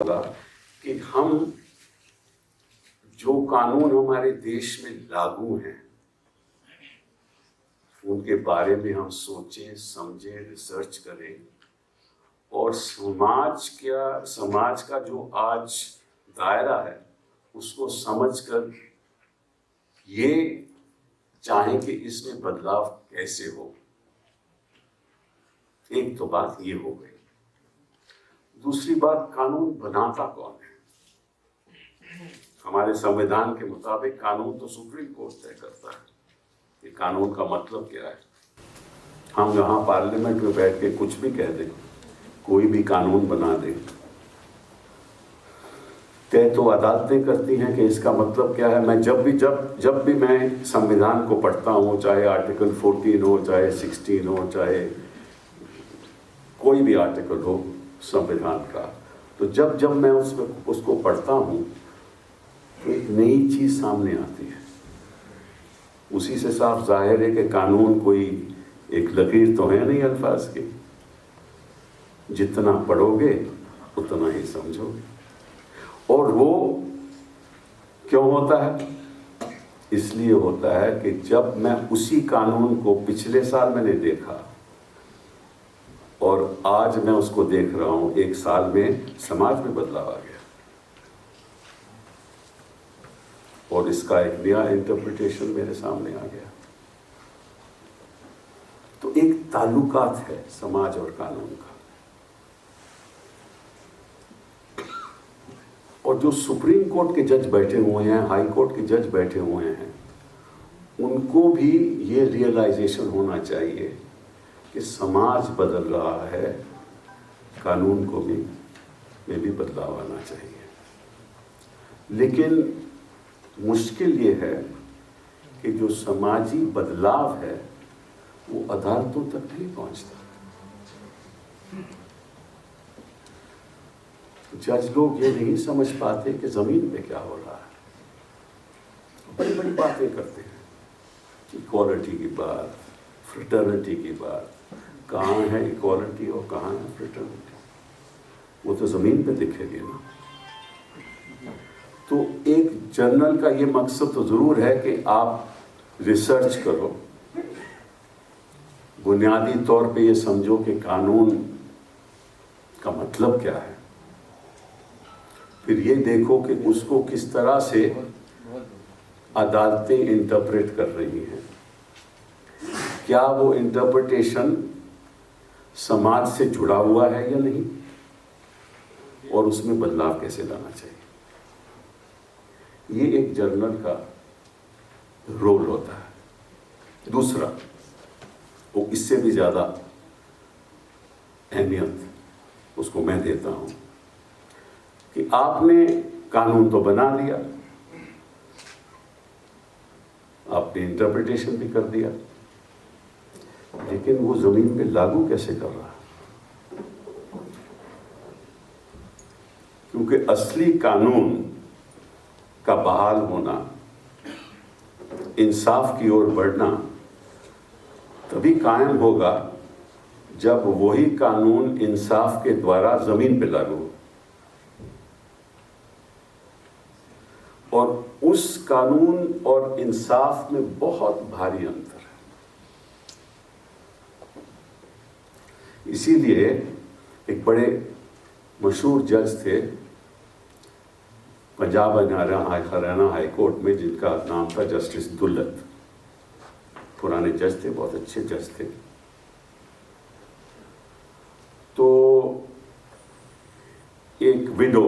ہوگا کہ ہم جو قانون ہمارے دیش میں لاگو ہیں ان کے بارے میں ہم سوچیں، سمجھیں، ریسرچ کریں، اور سماج کا جو آج دائرہ ہے اس کو سمجھ کر یہ چاہیں کہ اس میں بدلاؤ کیسے ہو۔ ایک تو بات یہ ہو گئی۔ دوسری بات، قانون بناتا کون ہے؟ ہمارے سنویدھان کے مطابق قانون تو سپریم کورٹ طے کرتا ہے کہ قانون کا مطلب کیا ہے۔ ہم یہاں پارلیمنٹ میں بیٹھ کے کچھ بھی کہہ دیں، کوئی بھی قانون بنا دیں، طے تو عدالتیں کرتی ہیں کہ اس کا مطلب کیا ہے۔ میں جب بھی میں سنویدھان کو پڑھتا ہوں، چاہے آرٹیکل 14 ہو، چاہے 16 ہو، چاہے کوئی بھی آرٹیکل ہو سنویدھان کا، تو جب میں اس کو پڑھتا ہوں تو ایک نئی چیز سامنے آتی ہے۔ اسی سے صاف ظاہر ہے کہ قانون کوئی ایک لکیر تو ہے نہیں الفاظ کی، جتنا پڑھو گے اتنا ہی سمجھو گے۔ اور وہ کیوں ہوتا ہے؟ اس لیے ہوتا ہے کہ جب میں اسی قانون کو پچھلے سال میں نے دیکھا اور آج میں اس کو دیکھ رہا ہوں، ایک سال میں سماج میں بدلاؤ آ گیا اور اس کا ایک نیا انٹرپریٹیشن میرے سامنے آ گیا۔ تو ایک تعلقات ہے سماج اور قانون کا۔ اور جو سپریم کورٹ کے جج بیٹھے ہوئے ہیں، ہائی کورٹ کے جج بیٹھے ہوئے ہیں، ان کو بھی یہ ریئلائزیشن ہونا چاہیے کہ سماج بدل رہا ہے، قانون کو بھی میں بھی بدلاؤ آنا چاہیے۔ لیکن مشکل یہ ہے کہ جو سماجی بدلاؤ ہے وہ عدالتوں تک نہیں پہنچتا۔ جج لوگ یہ نہیں سمجھ پاتے کہ زمین پہ کیا ہو رہا ہے، بڑی بڑی باتیں کرتے ہیں، ایکوالٹی کی بات، فریٹرنٹی کی بات۔ کہاں ہے ایکوالٹی اور کہاں ہے فریٹرنٹی؟ وہ تو زمین پہ دکھے گی نا۔ تو ایک جرنل کا یہ مقصد تو ضرور ہے کہ آپ ریسرچ کرو، بنیادی طور پہ یہ سمجھو کہ قانون کا مطلب کیا ہے، پھر یہ دیکھو کہ اس کو کس طرح سے عدالتیں انٹرپریٹ کر رہی ہیں، کیا وہ انٹرپریٹیشن سماج سے جڑا ہوا ہے یا نہیں، اور اس میں بدلاؤ کیسے لانا چاہیے۔ یہ ایک جرنل کا رول ہوتا ہے۔ دوسرا، وہ اس سے بھی زیادہ اہمیت اس کو میں دیتا ہوں کہ آپ نے قانون تو بنا دیا، آپ نے انٹرپریٹیشن بھی کر دیا، لیکن وہ زمین پہ لاگو کیسے کر رہا ہے؟ کیونکہ اصلی قانون کا بحال ہونا، انصاف کی اور بڑھنا تبھی قائم ہوگا جب وہی قانون انصاف کے دوارا زمین پہ لاگو ہو، اور اس قانون اور انصاف میں بہت بھاری انتر ہے۔ اسی لیے ایک بڑے مشہور جج تھے پنجاب ہریانہ ہائی کورٹ میں، جن کا نام تھا جسٹس دلت۔ پرانے جج تھے، بہت اچھے جج تھے۔ تو ایک وڈو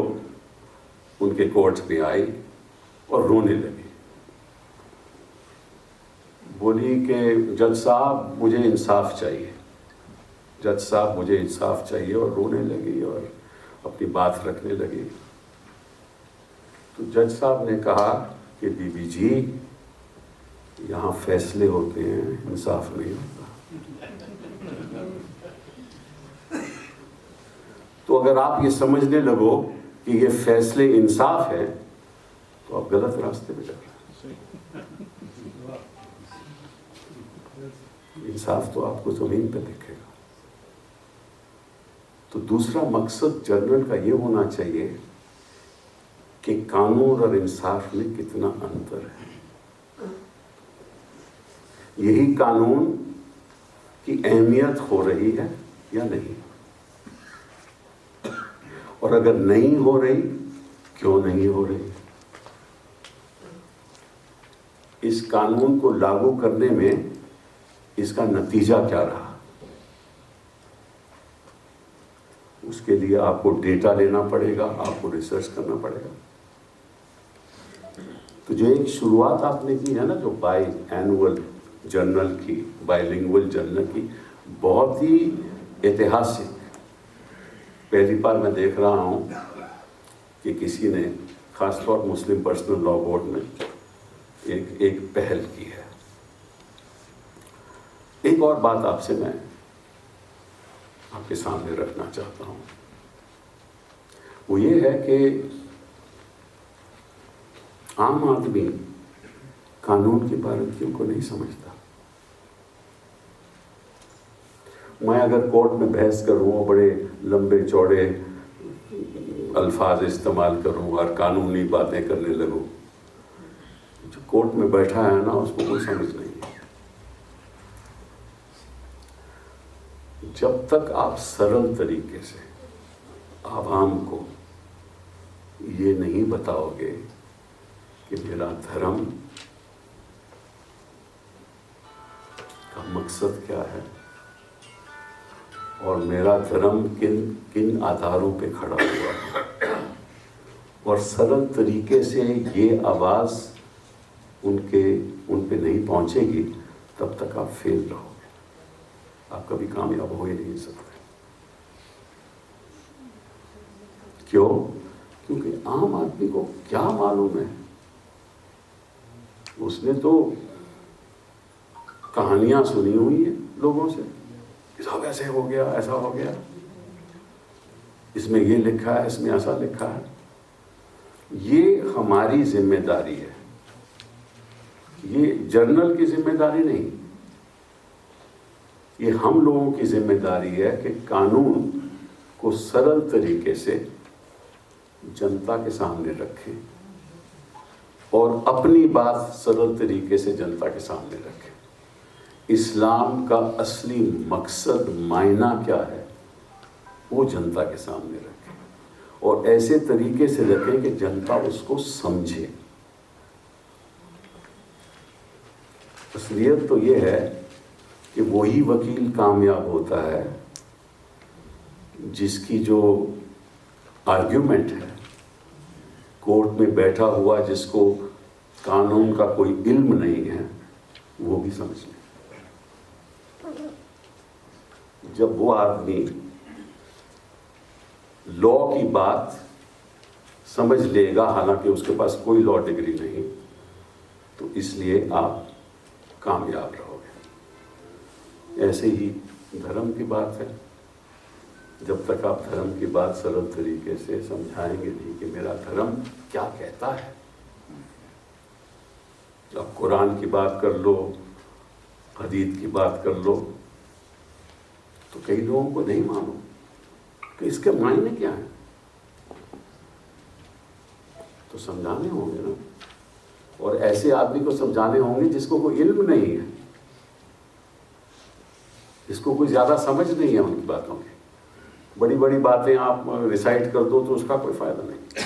ان کے کورٹ میں آئی اور رونے لگی، بولی کہ جج صاحب مجھے انصاف چاہیے، جج صاحب مجھے انصاف چاہیے، اور رونے لگی اور اپنی بات رکھنے لگی۔ تو جج صاحب نے کہا کہ بی بی جی، یہاں فیصلے ہوتے ہیں، انصاف نہیں ہوتا۔ تو اگر آپ یہ سمجھنے لگو کہ یہ فیصلے انصاف ہے تو آپ غلط راستے پہ جا رہے ہیں۔ انصاف تو آپ کو زمین پہ دکھے گا۔ تو دوسرا مقصد جرنل کا یہ ہونا چاہیے کہ قانون اور انصاف میں کتنا انتر ہے، یہی قانون کی اہمیت ہو رہی ہے یا نہیں، اور اگر نہیں ہو رہی کیوں نہیں ہو رہی، اس قانون کو لاگو کرنے میں اس کا نتیجہ کیا رہا، اس کے لیے آپ کو ڈیٹا لینا پڑے گا، آپ کو ریسرچ کرنا پڑے گا۔ تو جو ایک شروعات آپ نے کی ہے نا، جو بائی اینول جرنل کی، بائی لنگول جرنل کی، بہت ہی ایتہاسک، پہلی بار میں دیکھ رہا ہوں کہ کسی نے خاص طور مسلم پرسنل لاء بورڈ میں ایک پہل کی ہے۔ ایک اور بات آپ سے میں آپ کے سامنے رکھنا چاہتا ہوں، وہ یہ ہے کہ عام آدمی قانون کی پابندیوں کو نہیں سمجھتا۔ میں اگر کورٹ میں بحث کروں اور بڑے لمبے چوڑے الفاظ استعمال کروں اور قانونی باتیں کرنے لگوں، جو کورٹ میں بیٹھا ہے نا، اس کو کوئی سمجھ نہیں ہے۔ جب تک آپ سرل طریقے سے عوام کو یہ نہیں بتاؤ گے کہ میرا دھرم کا مقصد کیا ہے اور میرا دھرم کن آدھاروں پہ کھڑا ہوا ہے، اور سرل طریقے سے یہ آواز ان پہ نہیں پہنچے گی، تب تک آپ فیل رہو گے، آپ کبھی کامیاب ہو ہی نہیں سکتے۔ کیوں؟ کیونکہ عام آدمی کو کیا معلوم ہے؟ اس نے تو کہانیاں سنی ہوئی ہیں لوگوں سے، صاحب ایسے ہو گیا، ایسا ہو گیا، اس میں یہ لکھا ہے، اس میں ایسا لکھا ہے۔ یہ ہماری ذمہ داری ہے، یہ جرنل کی ذمہ داری نہیں، یہ ہم لوگوں کی ذمہ داری ہے کہ قانون کو سرل طریقے سے جنتا کے سامنے رکھیں اور اپنی بات سرل طریقے سے جنتا کے سامنے رکھیں۔ اسلام کا اصلی مقصد، معنی کیا ہے، وہ جنتا کے سامنے رکھیں اور ایسے طریقے سے رکھیں کہ جنتا اس کو سمجھے۔ اصلیت تو یہ ہے کہ وہی وکیل کامیاب ہوتا ہے جس کی جو آرگیومنٹ ہے، کورٹ میں بیٹھا ہوا جس کو قانون کا کوئی علم نہیں ہے، وہ بھی سمجھ لے۔ جب وہ آدمی لاء کی بات سمجھ لے گا، حالانکہ اس کے پاس کوئی لاء ڈگری نہیں، تو اس لیے آپ کامیاب رہو گے۔ ایسے ہی دھرم کی بات ہے، جب تک آپ دھرم کی بات سرل طریقے سے سمجھائیں گے نہیں کہ میرا دھرم کیا کہتا ہے، اب قرآن کی بات کر لو، حدیث کی بات کر لو، تو کئی لوگوں کو نہیں معلوم کہ اس کے معنی کیا ہیں، تو سمجھانے ہوں گے نا، اور ایسے آدمی کو سمجھانے ہوں گے جس کو کوئی علم نہیں ہے، جس کو کوئی زیادہ سمجھ نہیں ہے ان کی باتوں کی۔ بڑی بڑی باتیں آپ ریسائٹ کر دو تو اس کا کوئی فائدہ نہیں۔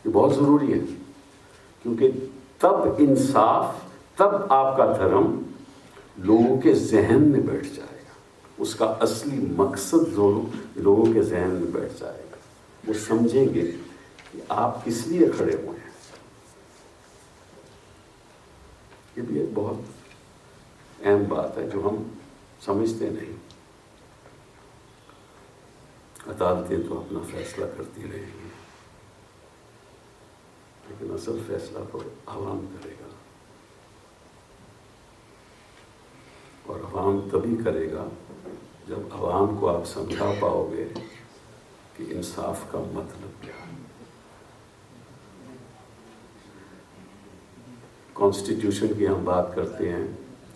یہ بہت ضروری ہے، کیونکہ تب انصاف، تب آپ کا دھرم لوگوں کے ذہن میں بیٹھ جائے گا، اس کا اصلی مقصد لوگوں کے ذہن میں بیٹھ جائے گا، وہ سمجھیں گے کہ آپ کس لیے کھڑے ہوئے ہیں۔ یہ بھی ایک بہت اہم بات ہے جو ہم سمجھتے نہیں۔ عدالتیں تو اپنا فیصلہ کرتی رہیں گی، لیکن اصل فیصلہ تو عوام کرے گا، اور عوام تبھی کرے گا جب عوام کو آپ سمجھا پاؤ گے کہ انصاف کا مطلب کیا ہے۔ کانسٹیٹیوشن کی ہم بات کرتے ہیں،